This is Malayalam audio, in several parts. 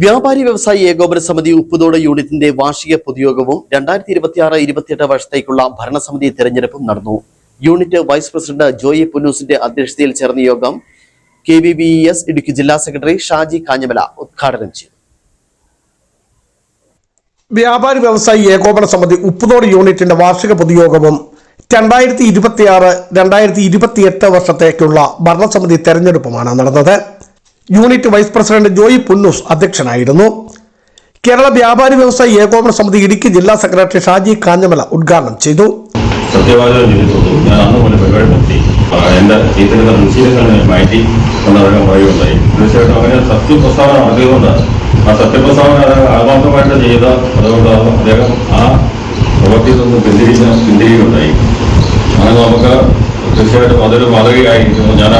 വ്യാപാരി വ്യവസായി ഏകോപന സമിതി ഉപ്പുതോട് യൂണിറ്റിന്റെ വാർഷിക പൊതുയോഗവും 2026-28 വർഷത്തേക്കുള്ള ഭരണസമിതി തെരഞ്ഞെടുപ്പും നടന്നു. യൂണിറ്റ് വൈസ് പ്രസിഡന്റ് ജോയി പുന്നൂസിന്റെ അധ്യക്ഷതയിൽ ചേർന്ന യോഗം KVBES ഇടുക്കി ജില്ലാ സെക്രട്ടറി ഷാജി കാഞ്ഞമല ഉദ്ഘാടനം ചെയ്തു. വ്യാപാരി വ്യവസായി ഏകോപന സമിതി ഉപ്പുതോട് യൂണിറ്റിന്റെ വാർഷിക പൊതുയോഗവും 2026-2028 വർഷത്തേക്കുള്ള ഭരണസമിതി തെരഞ്ഞെടുപ്പുമാണ് നടന്നത്. Unit vice president Joy Punnoose അധ്യക്ഷനായിരുന്നു. കേരള വ്യാപാരി വ്യവസായി ഏകോപന സമിതി ഇടുക്കി ജില്ലാ സെക്രട്ടറി ഷാജി കാഞ്ഞമല ഉദ്ഘാടനം ചെയ്തു. സത്യവാചകം ചെയ്തിട്ടുള്ളൂ. ഞാൻ അന്ന് പോലെ പരിപാടി നിർത്തി എന്റെ ഇത്തരത്തിൽ മുസ്ലിങ്ങളെ മാറ്റി എന്നതകം പറയുകയുണ്ടായി. തീർച്ചയായിട്ടും അങ്ങനെ സത്യപ്രസ്താവന നടത്തിയതുകൊണ്ടാണ് ആ സത്യപ്രസ്താവന ആത്മാർത്ഥമായിട്ട് ചെയ്ത അതുകൊണ്ടാണ് അദ്ദേഹം ആ പ്രവൃത്തിയിൽ നിന്ന് പിന്തിരിയുകയുണ്ടായി. അങ്ങനെ നമുക്ക് തീർച്ചയായിട്ടും അതൊരു മാതൃകയായിരിക്കുന്നു. ഞാൻ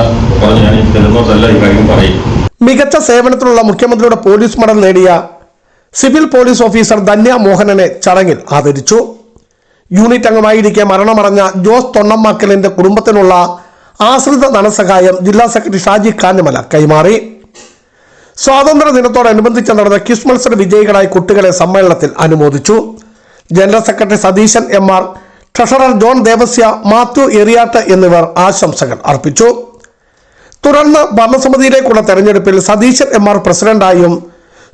ഈ തിരുന്നോട്ടല്ല ഈ കാര്യം പറയും. മികച്ച സേവനത്തിനുള്ള മുഖ്യമന്ത്രിയുടെ പോലീസ് മെഡൽ നേടിയ സിവിൽ പോലീസ് ഓഫീസർ ധന്യ മോഹനനെ ചടങ്ങിൽ ആദരിച്ചു. യൂണിറ്റ് അംഗമായിരിക്കെ മരണമടഞ്ഞ ജോസ് തൊണ്ണമ്മാക്കലിന്റെ കുടുംബത്തിനുള്ള ആശ്രിത ധനസഹായം ജില്ലാ സെക്രട്ടറി ഷാജി കാഞ്ഞമല കൈമാറി. സ്വാതന്ത്ര്യ ദിനത്തോടനുബന്ധിച്ച് നടന്ന ക്വിസ് മത്സര വിജയികളായ കുട്ടികളെ സമ്മേളനത്തിൽ അനുമോദിച്ചു. General secretary Satheesan MR, treasurer John Devasya, Mathew Eriyatt എന്നിവർ ആശംസകൾ അർപ്പിച്ചു. തുടർന്ന് ഭരണസമിതിയിലേക്കുള്ള തെരഞ്ഞെടുപ്പിൽ സതീശൻ MR പ്രസിഡന്റായും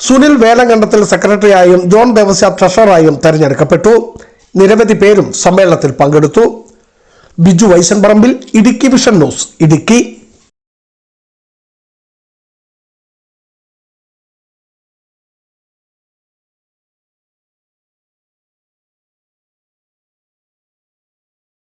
സുനിൽ വേലങ്കണ്ടത്തിൽ സെക്രട്ടറിയായും ജോൺ ദേവസ്യ ട്രഷററായും തെരഞ്ഞെടുക്കപ്പെട്ടു. നിരവധി പേരും സമ്മേളനത്തിൽ പങ്കെടുത്തു. Biju Vaishanparambil, Idukki vision news, Idukki.